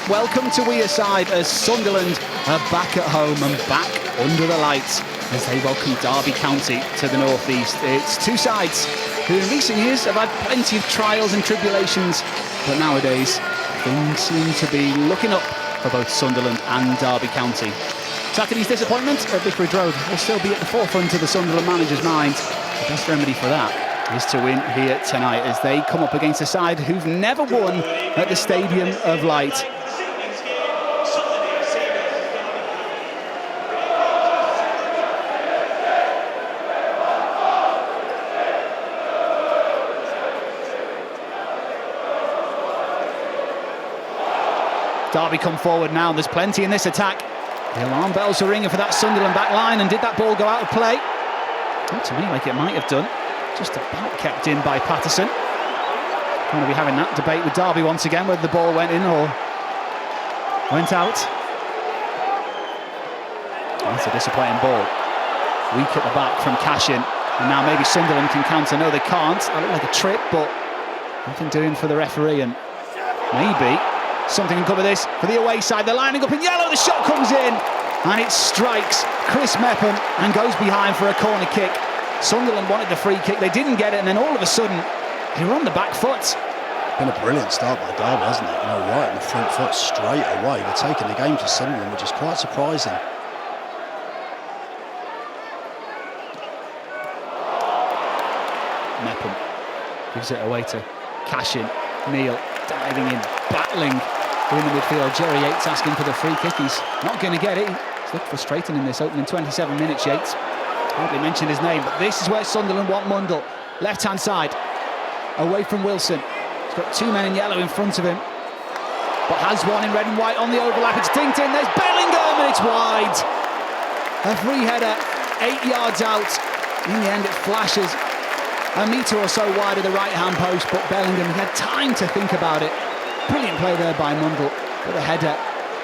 welcome to Wearside as Sunderland are back at home and back under the lights as they welcome Derby County to the North East. It's two sides who in recent years have had plenty of trials and tribulations, but nowadays things seem to be looking up for both Sunderland and Derby County. Saturday's disappointment at Vicarage Road will still be at the forefront of the Sunderland manager's mind. The best remedy for that is to win here tonight as they come up against a side who've never won at the Stadium of Light. Derby come forward now, there's plenty in this attack. The alarm bells are ringing for that Sunderland back line, and did that ball go out of play? Looked to me like it might have done. Just about kept in by Patterson. Going to be having that debate with Derby once again, whether the ball went in or went out. That's a disappointing ball. Weak at the back from Cashin. And now maybe Sunderland can counter. No, they can't. That looked like a trip, but nothing doing for the referee. And maybe something can cover this for the away side. They're lining up in yellow. The shot comes in and it strikes Chris Mepham and goes behind for a corner kick. Sunderland wanted the free kick, they didn't get it, and then all of a sudden they were on the back foot. Been a brilliant start by Derby, hasn't it? Right on the front foot straight away. They're taking the game to Sunderland, which is quite surprising. Mepham gives it away to Cashin. Neil diving in, battling in the midfield. Jerry Yates asking for the free kick. He's not going to get it. He's looked frustrating in this opening 27 minutes, Yates. Hardly mentioned his name, but this is where Sunderland want Mundle. Left-hand side, away from Wilson. He's got two men in yellow in front of him, but has one in red and white on the overlap. It's dinked in, there's Bellingham, and it's wide. A free header, 8 yards out. In the end, it flashes a metre or so wide of the right-hand post, but Bellingham had time to think about it. Brilliant play there by Mundle, but the header,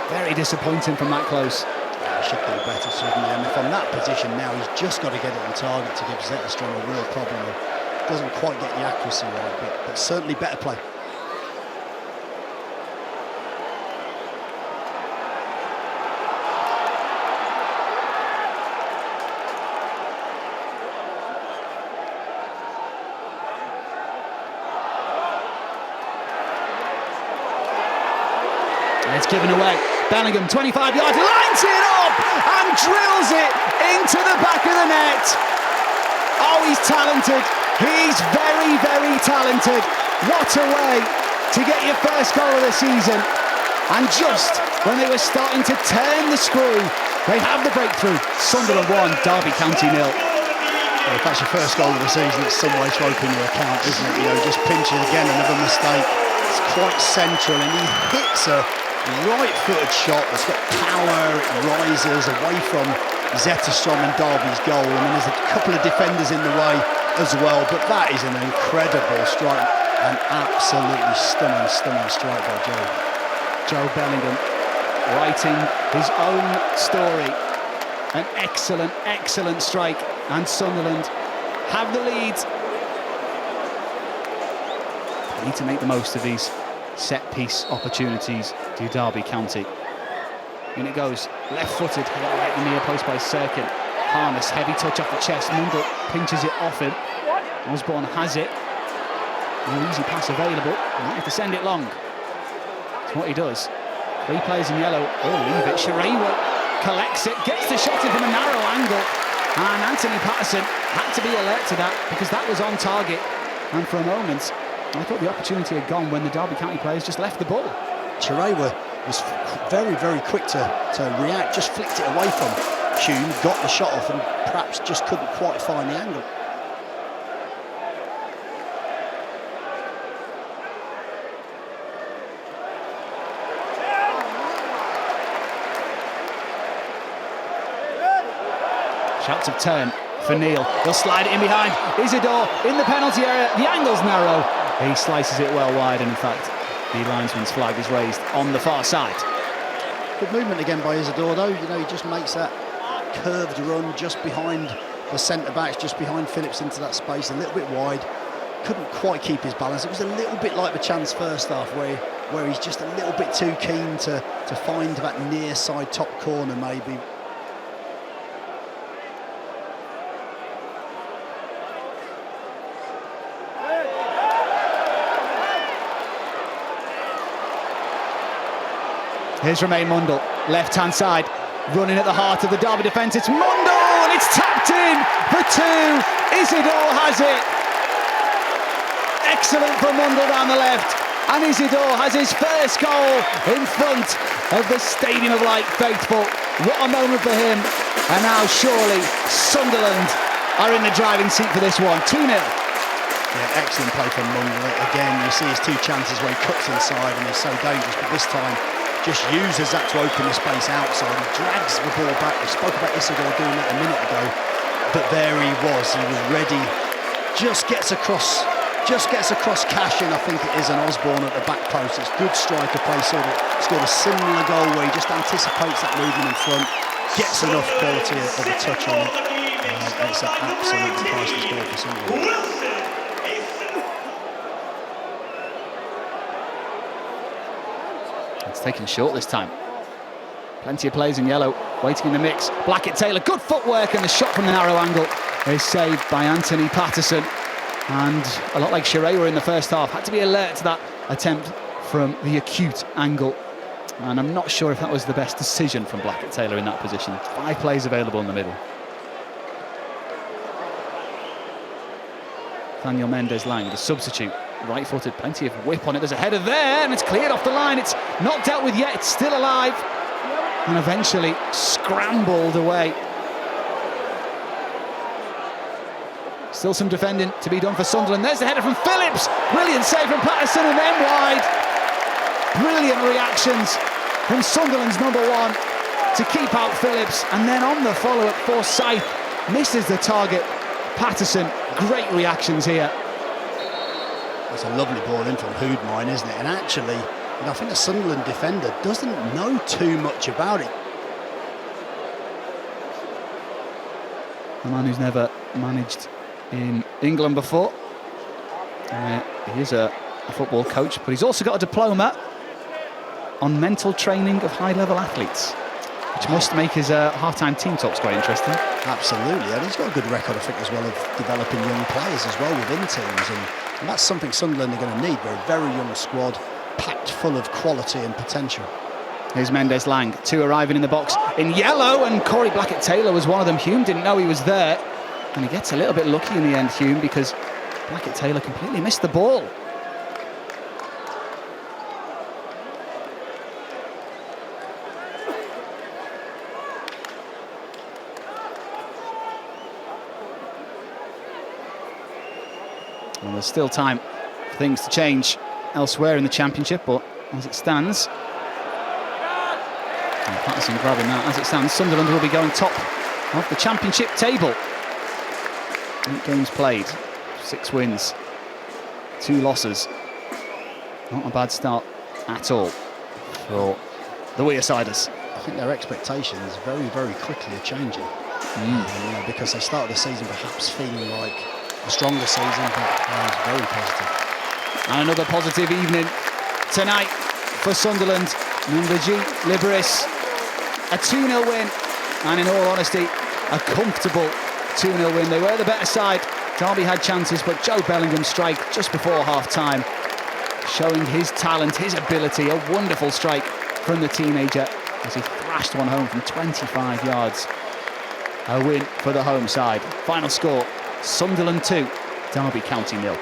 very disappointing from that close. Should do better certainly, and from that position now he's just got to get it on target to give Zetterstrom a real problem. Doesn't quite get the accuracy right, but certainly better play. And it's given away. Bellingham, 25 yards, lines it up and drills it into the back of the net. Oh, he's talented. He's very, very talented. What a way to get your first goal of the season. And just when they were starting to turn the screw, they have the breakthrough. Sunderland 1, Derby County 0. Well, if that's your first goal of the season, it's some way to open your account, isn't it? Just pinches again, another mistake. It's quite central, and he hits her right-footed shot that's got power. It rises away from Zetterstrom and Derby's goal, and then there's a couple of defenders in the way as well, but that is an incredible strike, an absolutely stunning strike by Joe Bellingham, writing his own story. An excellent strike, and Sunderland have the lead. They need to make the most of these set-piece opportunities to Derby County. In it goes, left-footed, right in the near post by Serkin. Harness, heavy touch off the chest. Mundle pinches it off him. Osborne has it. No easy pass available. He might have to send it long. That's what he does. Three players in yellow. Oh, leave it. Sherewa collects it, gets the shot in from a narrow angle. And Anthony Patterson had to be alert to that because that was on target. And for a moment, I thought the opportunity had gone when the Derby County players just left the ball. Sherewa was very, very quick to react, just flicked it away from Hume, got the shot off and perhaps just couldn't quite find the angle. Shouts of turn for Neil. He'll slide it in behind. Isidore in the penalty area. The angle's narrow. He slices it well wide, and in fact, the linesman's flag is raised on the far side. Good movement again by Isidore, though. He just makes that curved run just behind the centre-backs, just behind Phillips into that space, a little bit wide. Couldn't quite keep his balance. It was a little bit like the chance first half where where he's just a little bit too keen to find that near side top corner maybe. Here's Romain Mundle, left-hand side, running at the heart of the Derby defence. It's Mundle, and it's tapped in for two. Isidore has it. Excellent from Mundle down the left. And Isidore has his first goal in front of the Stadium of Light faithful. What a moment for him. And now surely Sunderland are in the driving seat for this one. 2-0. Yeah, excellent play from Mundle. Again, you see his two chances where he cuts inside and he's so dangerous, but this time just uses that to open the space outside. He drags the ball back. We spoke about Isidore doing that a minute ago, but there he was ready. Just gets across Cash in, I think it is, and Osborne at the back post. It's good striker play, sort of scored a similar goal where he just anticipates that movement in front, gets enough quality of a touch on it. It's an absolutely priceless goal for Sunderland. It's taken short this time. Plenty of players in yellow waiting in the mix. Blackett-Taylor, good footwork, and the shot from the narrow angle is saved by Anthony Patterson. And a lot like Shearer in the first half, had to be alert to that attempt from the acute angle. And I'm not sure if that was the best decision from Blackett-Taylor in that position. 5 players available in the middle. Daniel Mendes-Lang, the substitute, right-footed, plenty of whip on it. There's a header there, and it's cleared off the line. It's not dealt with yet, it's still alive. And eventually scrambled away. Still some defending to be done for Sunderland. There's the header from Phillips. Brilliant save from Patterson, and then wide. Brilliant reactions from Sunderland's number 1 to keep out Phillips. And then on the follow-up, Forsyth misses the target. Patterson, great reactions here. It's a lovely ball in from Hoodmine, isn't it? And actually, I think the Sunderland defender doesn't know too much about it. A man who's never managed in England before. He is a football coach, but he's also got a diploma on mental training of high-level athletes, which must make his half-time team talks quite interesting. Absolutely, and he's got a good record, I think, as well, of developing young players as well within teams, and that's something Sunderland are going to need. They're a very young squad, packed full of quality and potential. Here's Mendes-Lang, 2 arriving in the box in yellow, and Corey Blackett-Taylor was one of them. Hume didn't know he was there, and he gets a little bit lucky in the end, Hume, because Blackett-Taylor completely missed the ball. Well, there's still time for things to change elsewhere in the Championship, but as it stands, and Patterson grabbing that, as it stands, Sunderland will be going top of the Championship table. 8 games played, 6 wins, 2 losses. Not a bad start at all for the Wearsiders. I think their expectations very, very quickly are changing. Because they started the season perhaps feeling like a stronger season, but it's very positive. And another positive evening tonight for Sunderland. Number-G, Liberis, a 2-0 win, and in all honesty, a comfortable 2-0 win. They were the better side. Derby had chances, but Joe Bellingham's strike just before half-time, showing his talent, his ability. A wonderful strike from the teenager as he thrashed one home from 25 yards. A win for the home side. Final score, Sunderland 2, Derby County 0.